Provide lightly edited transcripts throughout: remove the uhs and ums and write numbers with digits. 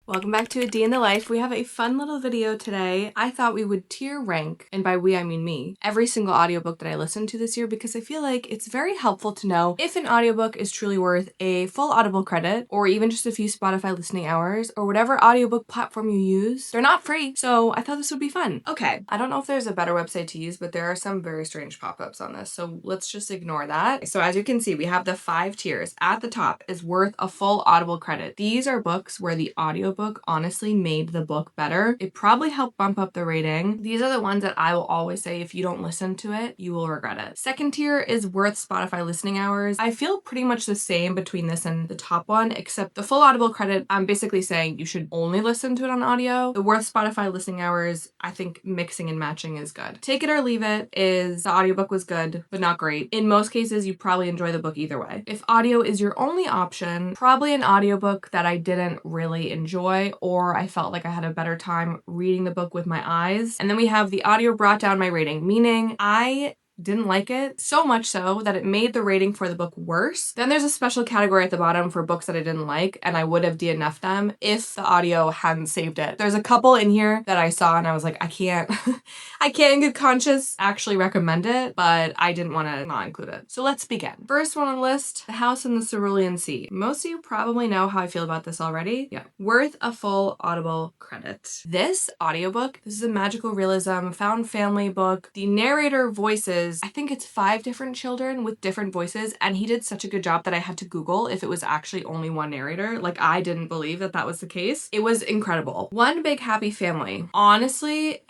Welcome back to A Day in the Life. We have a fun little video today. I thought we would tier rank, and by we I mean me, every single audiobook that I listened to this year because I feel like it's very helpful to know if an audiobook is truly worth a full Audible credit or even just a few Spotify listening hours or whatever audiobook platform you use. They're not free, so I thought this would be fun. Okay, I don't know if there's a better website to use, but there are some very strange pop-ups on this, so let's just ignore that. So as you can see, we have the 5 tiers. At the top is worth a full Audible credit. These are books where the audiobook honestly made the book better. It probably helped bump up the rating. These are the ones that I will always say if you don't listen to it, you will regret it. Second tier is worth Spotify listening hours. I feel pretty much the same between this and the top one, except the full Audible credit, I'm basically saying you should only listen to it on audio. The worth Spotify listening hours, I think mixing and matching is good. Take it or leave it is the audiobook was good, but not great. In most cases, you probably enjoy the book either way. If audio is your only option, probably an audiobook that I didn't really enjoy or I felt like I had a better time reading the book with my eyes. And then we have the audio brought down my rating, meaning I didn't like it so much so that it made the rating for the book worse. Then there's a special category at the bottom for books that I didn't like and I would have DNF'd them if the audio hadn't saved it. There's a couple in here that I saw and I was like, I can't in good conscience actually recommend it, but I didn't want to not include it. So let's begin. First one on the list, The House in the Cerulean Sea. Most of you probably know how I feel about this already. Yeah. Worth a full Audible credit. This audiobook, this is a magical realism, found family book. The narrator voices I think it's 5 different children with different voices, and he did such a good job that I had to Google if it was actually only one narrator. Like, I didn't believe that that was the case. It was incredible. One big happy family. Honestly,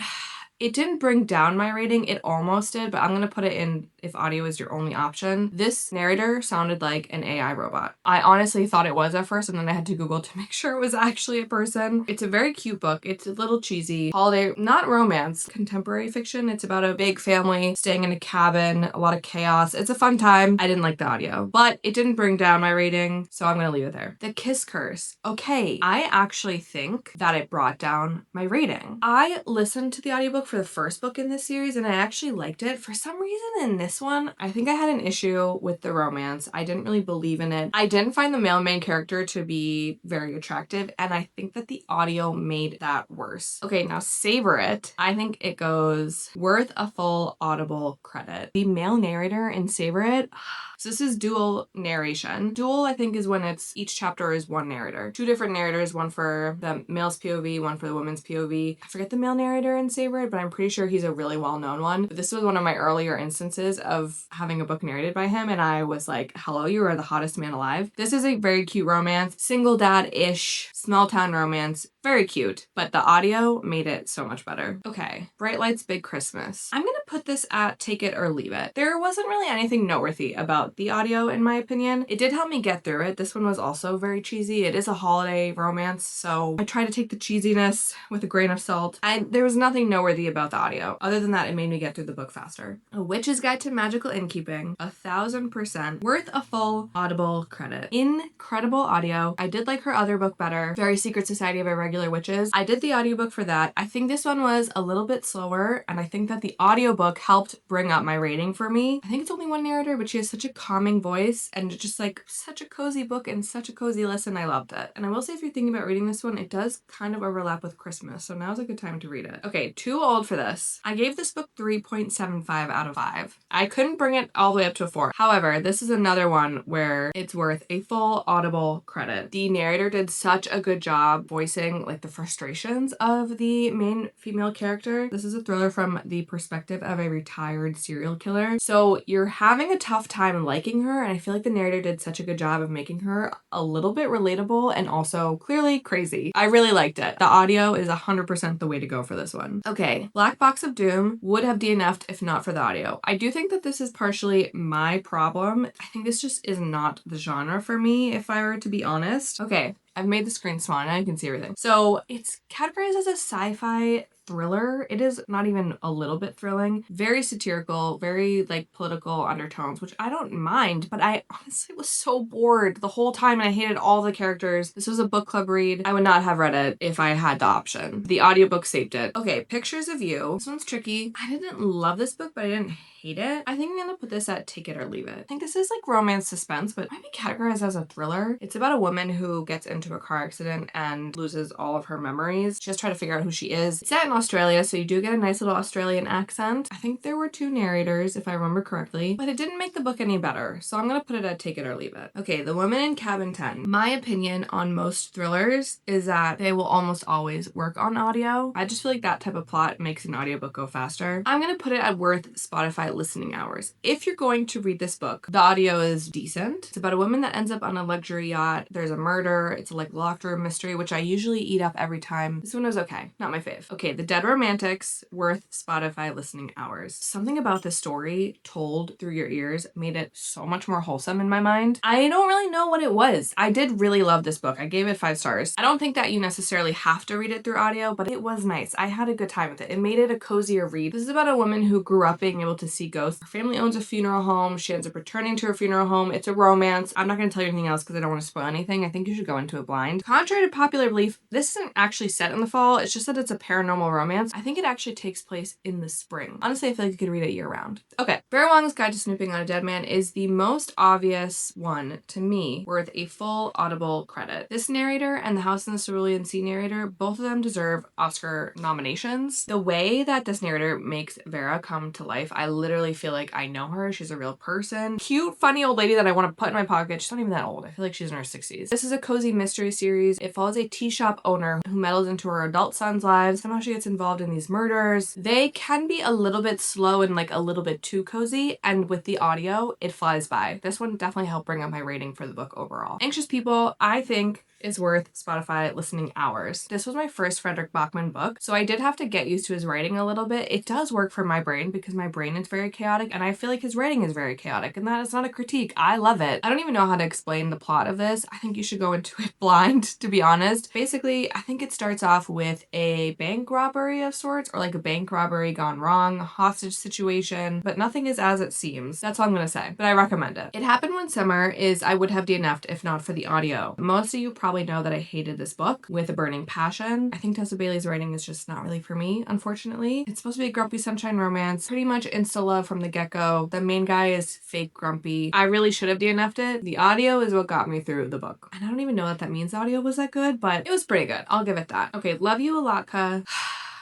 it didn't bring down my rating. It almost did, but I'm gonna put it in if audio is your only option. This narrator sounded like an AI robot. I honestly thought it was at first, and then I had to Google to make sure it was actually a person. It's a very cute book. It's a little cheesy. Holiday, not romance, contemporary fiction. It's about a big family staying in a cabin, a lot of chaos. It's a fun time. I didn't like the audio, but it didn't bring down my rating, so I'm gonna leave it there. The Kiss Curse. Okay, I actually think that it brought down my rating. I listened to the audiobook for the first book in this series and I actually liked it. For some reason in this one, I think I had an issue with the romance. I didn't really believe in it. I didn't find the male main character to be very attractive and I think that the audio made that worse. Okay, now Savor It. I think it goes worth a full Audible credit. The male narrator in Savor It, so this is dual narration. Dual, I think, is when it's each chapter is one narrator. 2 different narrators, one for the male's POV, one for the woman's POV. I forget the male narrator in Savor It, but I'm pretty sure he's a really well-known one. But this was one of my earlier instances of having a book narrated by him, and I was like, hello, you are the hottest man alive. This is a very cute romance, single dad-ish, small town romance. Very cute, but the audio made it so much better. Okay, Bright Lights, Big Christmas. I'm gonna put this at take it or leave it. There wasn't really anything noteworthy about the audio in my opinion. It did help me get through it. This one was also very cheesy. It is a holiday romance, so I try to take the cheesiness with a grain of salt. There was nothing noteworthy about the audio. Other than that, it made me get through the book faster. A Witch's Guide to Magical Innkeeping, 1000%. Worth a full Audible credit. Incredible audio. I did like her other book better, Very Secret Society of Irregular Witches. I did the audiobook for that. I think this one was a little bit slower, and I think that the audiobook helped bring up my rating for me. I think it's only one narrator, but she has such a calming voice and just like such a cozy book and such a cozy listen. I loved it. And I will say, if you're thinking about reading this one, it does kind of overlap with Christmas, so now's a good time to read it. Okay, too old for this. I gave this book 3.75 out of 5. I couldn't bring it all the way up to a 4. However, this is another one where it's worth a full Audible credit. The narrator did such a good job voicing like the frustrations of the main female character. This is a thriller from the perspective of a retired serial killer. So you're having a tough time liking her, and I feel like the narrator did such a good job of making her a little bit relatable and also clearly crazy. I really liked it. The audio is 100% the way to go for this one. Okay, Black Box of Doom would have DNF'd if not for the audio. I do think that this is partially my problem. I think this just is not the genre for me, if I were to be honest. Okay, I've made the screen smaller, now you can see everything. So it's categorized as a sci-fi thriller. It is not even a little bit thrilling. Very satirical, very like political undertones, which I don't mind, but I honestly was so bored the whole time and I hated all the characters. This was a book club read. I would not have read it if I had the option. The audiobook saved it. Okay, Pictures of You. This one's tricky. I didn't love this book, but I didn't hate it. I think I'm gonna put this at take it or leave it. I think this is like romance suspense, but might be categorized as a thriller. It's about a woman who gets into a car accident and loses all of her memories. She has to try to figure out who she is. It's set in Australia, so you do get a nice little Australian accent. I think there were 2 narrators, if I remember correctly, but it didn't make the book any better. So I'm gonna put it at take it or leave it. Okay, The Woman in Cabin 10. My opinion on most thrillers is that they will almost always work on audio. I just feel like that type of plot makes an audiobook go faster. I'm gonna put it at worth Spotify listening hours. If you're going to read this book, the audio is decent. It's about a woman that ends up on a luxury yacht. There's a murder. It's a like locked room mystery, which I usually eat up every time. This one was okay. Not my fave. Okay, The Dead Romantics, worth Spotify listening hours. Something about the story told through your ears made it so much more wholesome in my mind. I don't really know what it was. I did really love this book. I gave it 5 stars. I don't think that you necessarily have to read it through audio, but it was nice. I had a good time with it. It made it a cozier read. This is about a woman who grew up being able to see ghosts. Her family owns a funeral home. She ends up returning to her funeral home. It's a romance. I'm not going to tell you anything else because I don't want to spoil anything. I think you should go into it blind. Contrary to popular belief, this isn't actually set in the fall. It's just that it's a paranormal romance. I think it actually takes place in the spring. Honestly, I feel like you could read it year round. Okay, Vera Wong's Guide to Snooping on a Dead Man is the most obvious one to me, worth a full Audible credit. This narrator and the House in the Cerulean Sea narrator, both of them deserve Oscar nominations. The way that this narrator makes Vera come to life, I literally feel like I know her. She's a real person. Cute, funny old lady that I want to put in my pocket. She's not even that old. I feel like she's in her 60s. This is a cozy mystery series. It follows a tea shop owner who meddles into her adult son's lives. Somehow she gets involved in these murders. They can be a little bit slow and like a little bit too cozy, and with the audio, it flies by. This one definitely helped bring up my rating for the book overall. Anxious People, I think, is worth Spotify listening hours. This was my first Frederick Bachman book, so I did have to get used to his writing a little bit. It does work for my brain because my brain is very chaotic and I feel like his writing is very chaotic, and that is not a critique. I love it. I don't even know how to explain the plot of this. I think you should go into it blind, to be honest. Basically, I think it starts off with a bank robbery of sorts, or like a bank robbery gone wrong, hostage situation, but nothing is as it seems. That's all I'm gonna say, but I recommend it. It Happened One Summer is I would have DNF'd if not for the audio. Most of you probably know that I hated this book with a burning passion. I think Tessa Bailey's writing is just not really for me, unfortunately. It's supposed to be a grumpy sunshine romance, pretty much insta love from the get-go. The main guy is fake grumpy. I really should have DNF'd it. The audio is what got me through the book. And I don't even know that means the audio was that good, but it was pretty good. I'll give it that. Okay, Love You Alatka.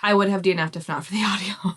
I would have DNF'd if not for the audio.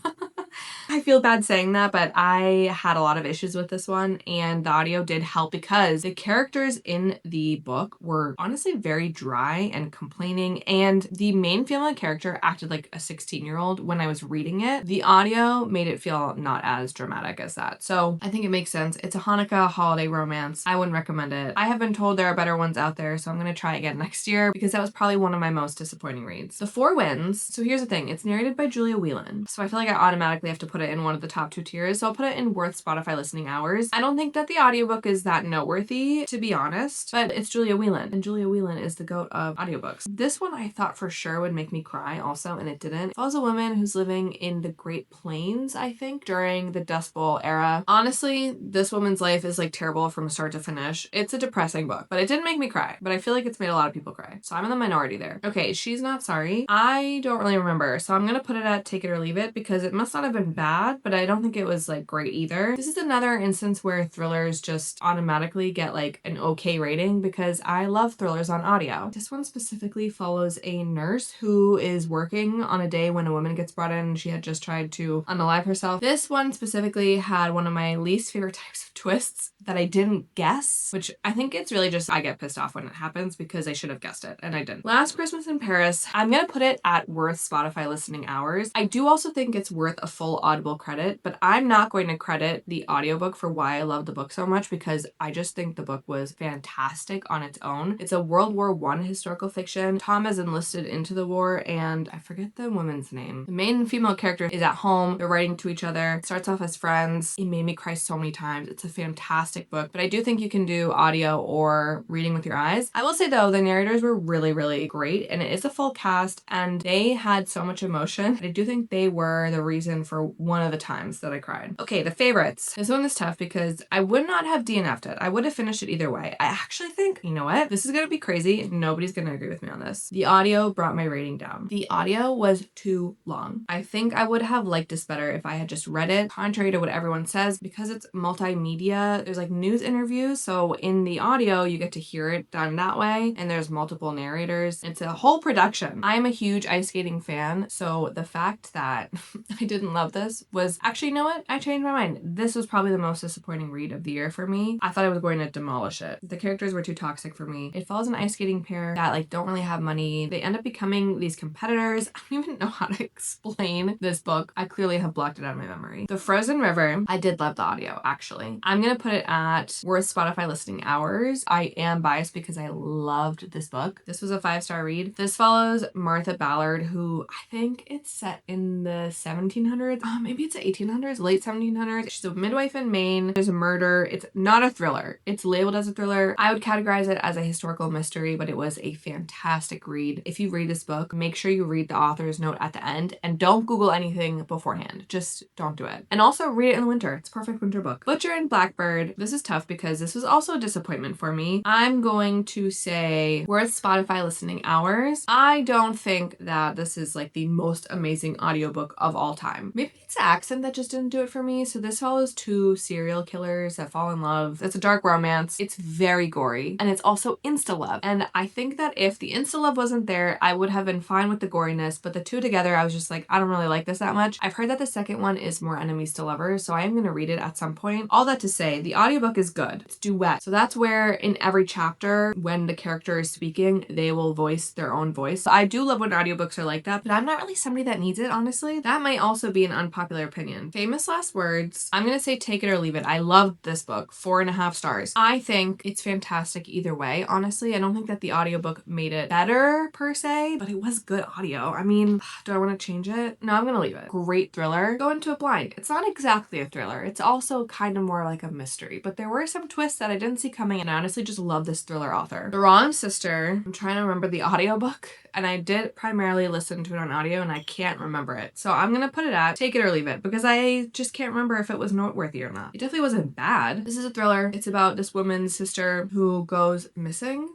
I feel bad saying that, but I had a lot of issues with this one, and the audio did help because the characters in the book were honestly very dry and complaining, and the main female character acted like a 16-year-old when I was reading it. The audio made it feel not as dramatic as that. So I think it makes sense. It's a Hanukkah holiday romance. I wouldn't recommend it. I have been told there are better ones out there, so I'm going to try again next year because that was probably one of my most disappointing reads. The Four Winds. So here's the thing. It's narrated by Julia Whelan. So I feel like I automatically have to put it in one of the top 2 tiers, so I'll put it in worth Spotify listening hours. I don't think that the audiobook is that noteworthy, to be honest, but it's Julia Whelan, and Julia Whelan is the goat of audiobooks. This one I thought for sure would make me cry also, and it didn't. It follows a woman who's living in the Great Plains, I think, during the Dust Bowl era. Honestly, this woman's life is like terrible from start to finish. It's a depressing book, but it didn't make me cry, but I feel like it's made a lot of people cry, so I'm in the minority there. Okay, She's Not Sorry. I don't really remember, so I'm gonna put it at take it or leave it because it must not have been bad, but I don't think it was like great either. This is another instance where thrillers just automatically get like an okay rating because I love thrillers on audio. This one specifically follows a nurse who is working on a day when a woman gets brought in and she had just tried to unalive herself. This one specifically had one of my least favorite types of twists that I didn't guess, which I think it's really just I get pissed off when it happens because I should have guessed it and I didn't. Last Christmas in Paris, I'm gonna put it at worth Spotify listening hours. I do also think it's worth a full audio Audible credit, but I'm not going to credit the audiobook for why I love the book so much because I just think the book was fantastic on its own. It's a World War I historical fiction. Tom is enlisted into the war, and I forget the woman's name. The main female character is at home. They're writing to each other. It starts off as friends. It made me cry so many times. It's a fantastic book, but I do think you can do audio or reading with your eyes. I will say though, the narrators were really, really great, and it is a full cast, and they had so much emotion. I do think they were the reason for one of the times that I cried. Okay, the favorites. This one is tough because I would not have DNF'd it. I would have finished it either way. I actually think, you know what? This is gonna be crazy. Nobody's gonna agree with me on this. The audio brought my rating down. The audio was too long. I think I would have liked this better if I had just read it. Contrary to what everyone says, because it's multimedia, there's like news interviews, so in the audio you get to hear it done that way, and there's multiple narrators. It's a whole production. I'm a huge ice skating fan, so the fact that I didn't love this was actually, you know what? I changed my mind. This was probably the most disappointing read of the year for me. I thought I was going to demolish it. The characters were too toxic for me. It follows an ice skating pair that like don't really have money. They end up becoming these competitors. I don't even know how to explain this book. I clearly have blocked it out of my memory. The Frozen River, I did love the audio actually. I'm gonna put it at worst Spotify listening hours. I am biased because I loved this book. This was a 5-star read. This follows Martha Ballard, who I think it's set in the 1700s. Maybe it's the 1800s, late 1700s. She's a midwife in Maine. There's a murder. It's not a thriller. It's labeled as a thriller. I would categorize it as a historical mystery, but it was a fantastic read. If you read this book, make sure you read the author's note at the end and don't Google anything beforehand. Just don't do it. And also read it in the winter. It's a perfect winter book. Butcher and Blackbird. This is tough because this was also a disappointment for me. I'm going to say worth Spotify listening hours. I don't think that this is like the most amazing audiobook of all time. Maybe it's the accent that just didn't do it for me. So this follows two serial killers that fall in love. It's a dark romance. It's very gory, and it's also insta-love. And I think that if the insta-love wasn't there, I would have been fine with the goriness, but the two together, I was just like, I don't really like this that much. I've heard that the second one is more enemies to lovers, so I am going to read it at some point. All that to say, the audiobook is good. It's duet. So that's where in every chapter, when the character is speaking, they will voice their own voice. So I do love when audiobooks are like that, but I'm not really somebody that needs it, honestly. That might also be an unpopular opinion. Famous last words. I'm going to say take it or leave it. I loved this book. 4.5 stars. I think it's fantastic either way, honestly. I don't think that the audiobook made it better per se, but it was good audio. I mean, do I want to change it? No, I'm going to leave it. Great thriller. Go into it blind. It's not exactly a thriller. It's also kind of more like a mystery, but there were some twists that I didn't see coming, and I honestly just love this thriller author. The Wrong Sister. I'm trying to remember the audiobook, and I did primarily listen to it on audio, and I can't remember it. So I'm going to put it at take it or leave it because I just can't remember if it was noteworthy or not. It definitely wasn't bad. This is a thriller. It's about this woman's sister who goes missing.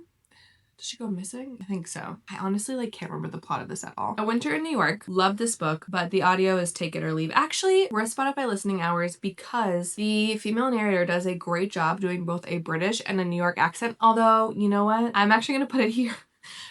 Does she go missing? I think so. I honestly can't remember the plot of this at all. A Winter in New York. Love this book, but the audio is take it or leave. Actually, worth Spotify listening hours because the female narrator does a great job doing both a British and a New York accent. Although, you know what? I'm actually gonna put it here.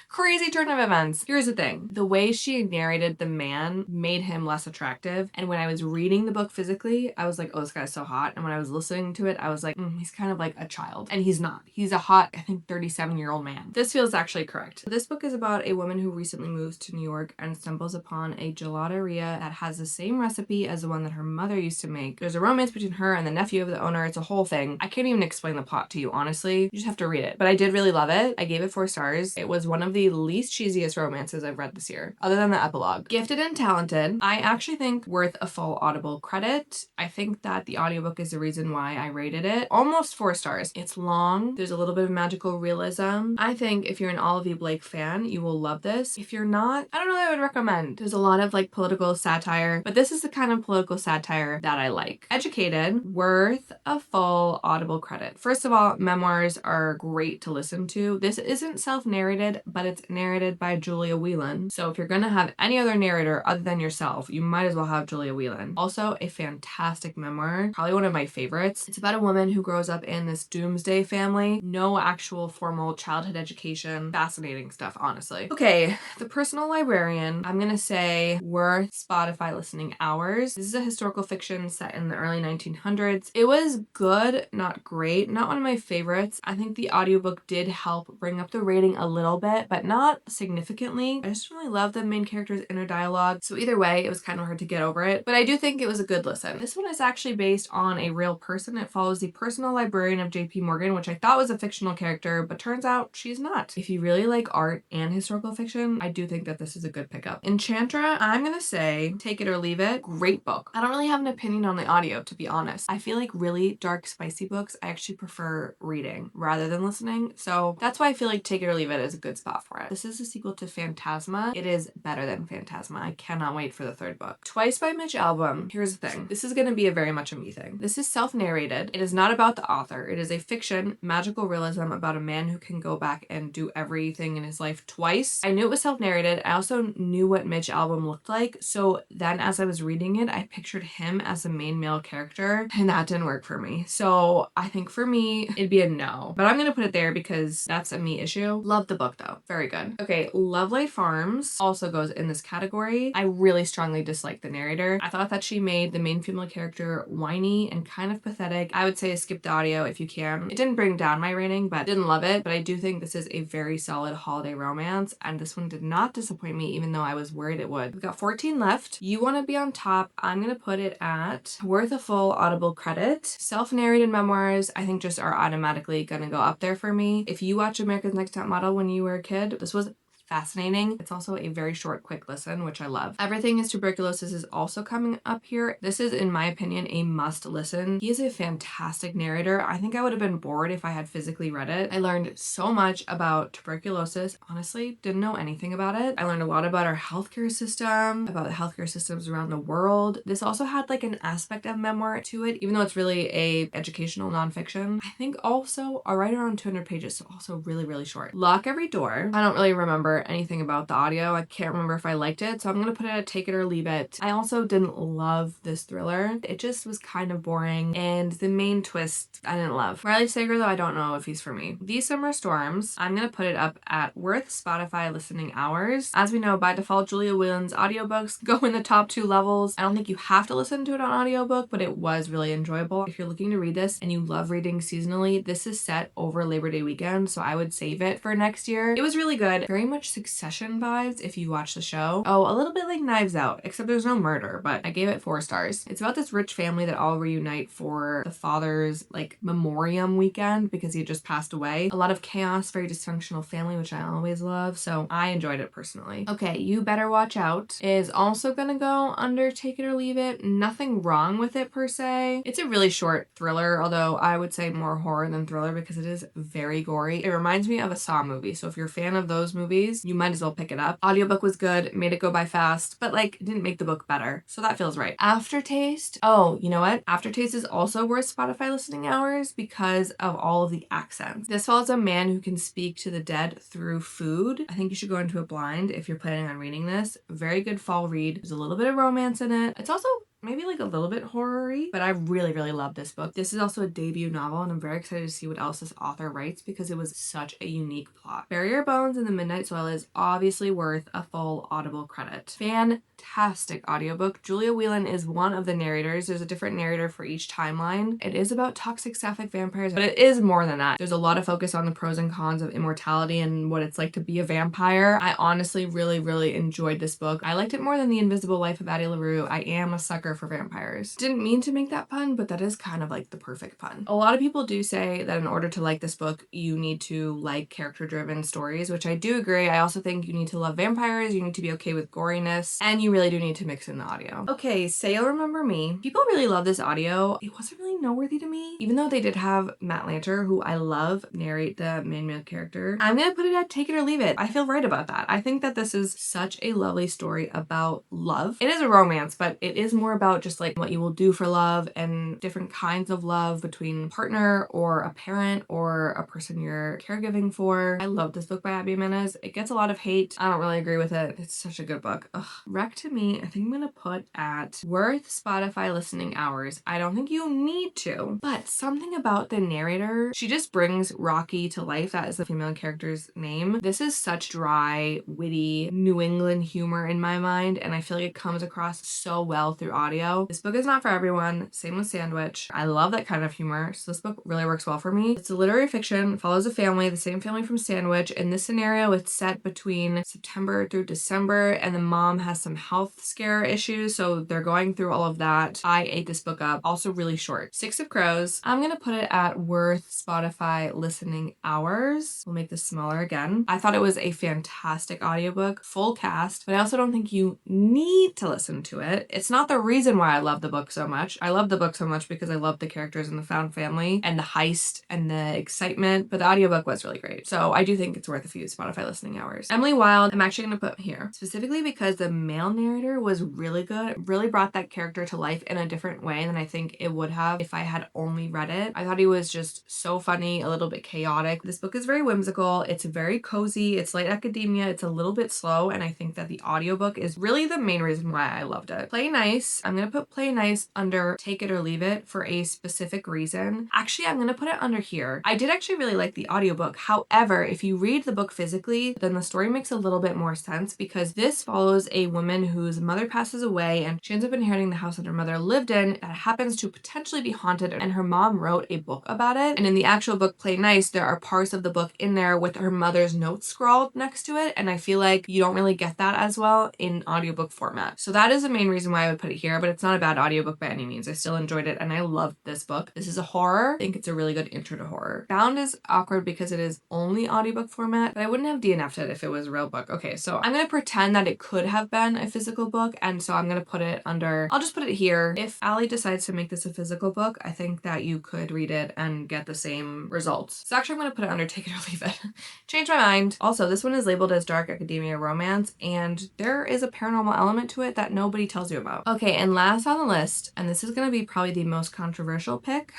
Crazy turn of events. Here's the thing. The way she narrated the man made him less attractive. And when I was reading the book physically, I was like, oh, this guy's so hot. And when I was listening to it, I was like, he's kind of like a child. And he's not. He's a hot, I think, 37-year-old man. This feels actually correct. This book is about a woman who recently moves to New York and stumbles upon a gelateria that has the same recipe as the one that her mother used to make. There's a romance between her and the nephew of the owner. It's a whole thing. I can't even explain the plot to you, honestly. You just have to read it. But I did really love it. I gave it 4 stars. It was one of the least cheesiest romances I've read this year, other than the epilogue. Gifted and Talented. I actually think worth a full Audible credit. I think that the audiobook is the reason why I rated it. Almost 4 stars. It's long. There's a little bit of magical realism. I think if you're an Olivia Blake fan, you will love this. If you're not, I don't know that I would recommend. There's a lot of political satire, but this is the kind of political satire that I like. Educated. Worth a full Audible credit. First of all, memoirs are great to listen to. This isn't self-narrated, but it's narrated by Julia Whelan. So if you're gonna have any other narrator other than yourself, you might as well have Julia Whelan. Also a fantastic memoir, probably one of my favorites. It's about a woman who grows up in this doomsday family. No actual formal childhood education. Fascinating stuff, honestly. Okay, The Personal Librarian. I'm gonna say worth Spotify listening hours. This is a historical fiction set in the early 1900s. It was good, not great, not one of my favorites. I think the audiobook did help bring up the rating a little bit, but but not significantly. I just really love the main character's inner dialogue. So either way, it was kind of hard to get over it, but I do think it was a good listen. This one is actually based on a real person. It follows the personal librarian of JP Morgan, which I thought was a fictional character, but turns out she's not. If you really like art and historical fiction, I do think that this is a good pickup. Enchantra, I'm gonna say take it or leave it. Great book. I don't really have an opinion on the audio, to be honest. I feel like really dark, spicy books, I actually prefer reading rather than listening. So that's why I feel like take it or leave it is a good spot for it. This is a sequel to Phantasma. It is better than Phantasma. I cannot wait for the third book. Twice by Mitch Albom. Here's the thing. This is going to be a very much a me thing. This is self-narrated. It is not about the author. It is a fiction, magical realism about a man who can go back and do everything in his life twice. I knew it was self-narrated. I also knew what Mitch Albom looked like. So then as I was reading it, I pictured him as the main male character, and that didn't work for me. So I think for me, it'd be a no. But I'm going to put it there because that's a me issue. Love the book though. Very good. Okay, Lovelight Farms also goes in this category. I really strongly dislike the narrator. I thought that she made the main female character whiny and kind of pathetic. I would say skip the audio if you can. It didn't bring down my rating, but didn't love it. But I do think this is a very solid holiday romance, and this one did not disappoint me, even though I was worried it would. We've got 14 left. You Want to Be on Top. I'm gonna put it at worth a full Audible credit. Self-narrated memoirs, I think just are automatically gonna go up there for me. If you watch America's Next Top Model when you were a kid, this was fascinating. It's also a very short, quick listen, which I love. Everything is Tuberculosis is also coming up here. This is, in my opinion, a must listen. He is a fantastic narrator. I think I would have been bored if I had physically read it. I learned so much about tuberculosis. Honestly, didn't know anything about it. I learned a lot about our healthcare system, about the healthcare systems around the world. This also had like an aspect of memoir to it, even though it's really a educational nonfiction. I think also right around 200 pages, so also really, really short. Lock Every Door. I don't really remember anything about the audio. I can't remember if I liked it, so I'm gonna put it at take it or leave it. I also didn't love this thriller. It just was kind of boring, and the main twist I didn't love. Riley Sager though, I don't know if he's for me. These Summer Storms, I'm gonna put it up at worth Spotify listening hours. As we know, by default, Julia Whelan's audiobooks go in the top 2 levels. I don't think you have to listen to it on audiobook, but it was really enjoyable. If you're looking to read this and you love reading seasonally, this is set over Labor Day weekend, so I would save it for next year. It was really good. Very much Succession vibes if you watch the show. Oh, a little bit like Knives Out, except there's no murder, but I gave it 4 stars. It's about this rich family that all reunite for the father's like memoriam weekend because he had just passed away. A lot of chaos, very dysfunctional family, which I always love, so I enjoyed it personally. Okay, You Better Watch Out is also gonna go under take it or leave it. Nothing wrong with it per se. It's a really short thriller, although I would say more horror than thriller because it is very gory. It reminds me of a Saw movie, so if you're a fan of those movies, you might as well pick it up. Audiobook was good, made it go by fast, but like it didn't make the book better, so that feels right. Aftertaste. Oh, you know what? Aftertaste is also worth Spotify listening hours because of all of the accents. This follows a man who can speak to the dead through food. I think you should go into it blind if you're planning on reading this. Very good fall read. There's a little bit of romance in it. It's also maybe like a little bit horror-y, but I really, really love this book. This is also a debut novel, and I'm very excited to see what else this author writes because it was such a unique plot. Bury Your Bones and The Midnight Soil is obviously worth a full Audible credit. Fantastic audiobook. Julia Whelan is one of the narrators. There's a different narrator for each timeline. It is about toxic sapphic vampires, but it is more than that. There's a lot of focus on the pros and cons of immortality and what it's like to be a vampire. I honestly really, really enjoyed this book. I liked it more than The Invisible Life of Addie LaRue. I am a sucker for vampires. Didn't mean to make that pun, but that is kind of like the perfect pun. A lot of people do say that in order to like this book, you need to like character-driven stories, which I do agree. I also think you need to love vampires, you need to be okay with goriness, and you really do need to mix in the audio. Okay, Say You'll Remember Me. People really love this audio. It wasn't really noteworthy to me, even though they did have Matt Lanter, who I love, narrate the main male character. I'm gonna put it at take it or leave it. I feel right about that. I think that this is such a lovely story about love. It is a romance, but it is more about just like what you will do for love and different kinds of love between a partner or a parent or a person you're caregiving for. I love this book by Abby Jimenez. It gets a lot of hate. I don't really agree with it. It's such a good book. Ugh. Wreck to Me, I think I'm gonna put at worth Spotify listening hours. I don't think you need to, but something about the narrator, she just brings Rocky to life. That is the female character's name. This is such dry, witty New England humor in my mind, and I feel like it comes across so well through audio. audio. This book is not for everyone. Same with Sandwich. I love that kind of humor, so this book really works well for me. It's a literary fiction, follows a family, the same family from Sandwich. In this scenario, it's set between September through December, and the mom has some health scare issues, so they're going through all of that. I ate this book up. Also really short. Six of Crows. I'm gonna put it at worth Spotify listening hours. We'll make this smaller again. I thought it was a fantastic audiobook, full cast, but I also don't think you need to listen to it. It's not the reason why I love the book so much. I love the book so much because I love the characters in the found family and the heist and the excitement, but the audiobook was really great. So I do think it's worth a few Spotify listening hours. Emily Wilde, I'm actually gonna put here, specifically because the male narrator was really good. It really brought that character to life in a different way than I think it would have if I had only read it. I thought he was just so funny, a little bit chaotic. This book is very whimsical. It's very cozy. It's light academia. It's a little bit slow, and I think that the audiobook is really the main reason why I loved it. Play Nice. I'm gonna put Play Nice under Take It or Leave It for a specific reason. Actually, I'm gonna put it under here. I did actually really like the audiobook. However, if you read the book physically, then the story makes a little bit more sense because this follows a woman whose mother passes away and she ends up inheriting the house that her mother lived in that happens to potentially be haunted, and her mom wrote a book about it. And in the actual book Play Nice, there are parts of the book in there with her mother's notes scrawled next to it, and I feel like you don't really get that as well in audiobook format. So that is the main reason why I would put it here, but it's not a bad audiobook by any means. I still enjoyed it and I loved this book. This is a horror. I think it's a really good intro to horror. Bound is awkward because it is only audiobook format, but I wouldn't have DNF'd it if it was a real book. Okay, so I'm gonna pretend that it could have been a physical book, and so I'm gonna put it under, I'll just put it here. If Allie decides to make this a physical book, I think that you could read it and get the same results. So actually I'm gonna put it under Take It or Leave It. Change my mind. Also, this one is labeled as dark academia romance, and there is a paranormal element to it that nobody tells you about. Okay, and last on the list, and this is gonna be probably the most controversial pick,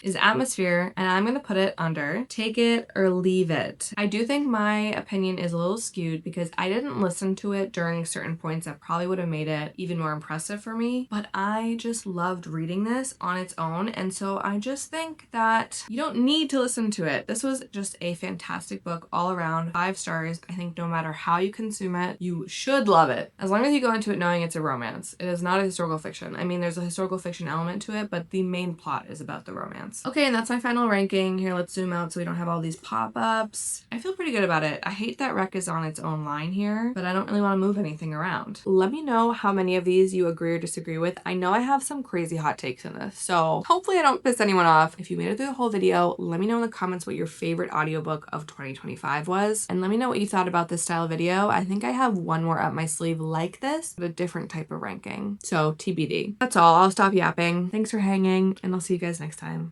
is Atmosphere, and I'm gonna put it under Take It or Leave It. I do think my opinion is a little skewed because I didn't listen to it during certain points that probably would have made it even more impressive for me, but I just loved reading this on its own, and so I just think that you don't need to listen to it. This was just a fantastic book all around, 5 stars. I think no matter how you consume it, you should love it. As long as you go into it knowing it's a romance. It is not a historical fiction. I mean, there's a historical fiction element to it, but the main plot is about the romance. Okay, and that's my final ranking. Here, let's zoom out so we don't have all these pop-ups. I feel pretty good about it. I hate that Rec is on its own line here, but I don't really want to move anything around. Let me know how many of these you agree or disagree with. I know I have some crazy hot takes in this, so hopefully I don't piss anyone off. If you made it through the whole video, let me know in the comments what your favorite audiobook of 2025 was, and let me know what you thought about this style video. I think I have one more up my sleeve like this, but a different type of ranking. So TBD. That's all. I'll stop yapping. Thanks for hanging, and I'll see you guys next time.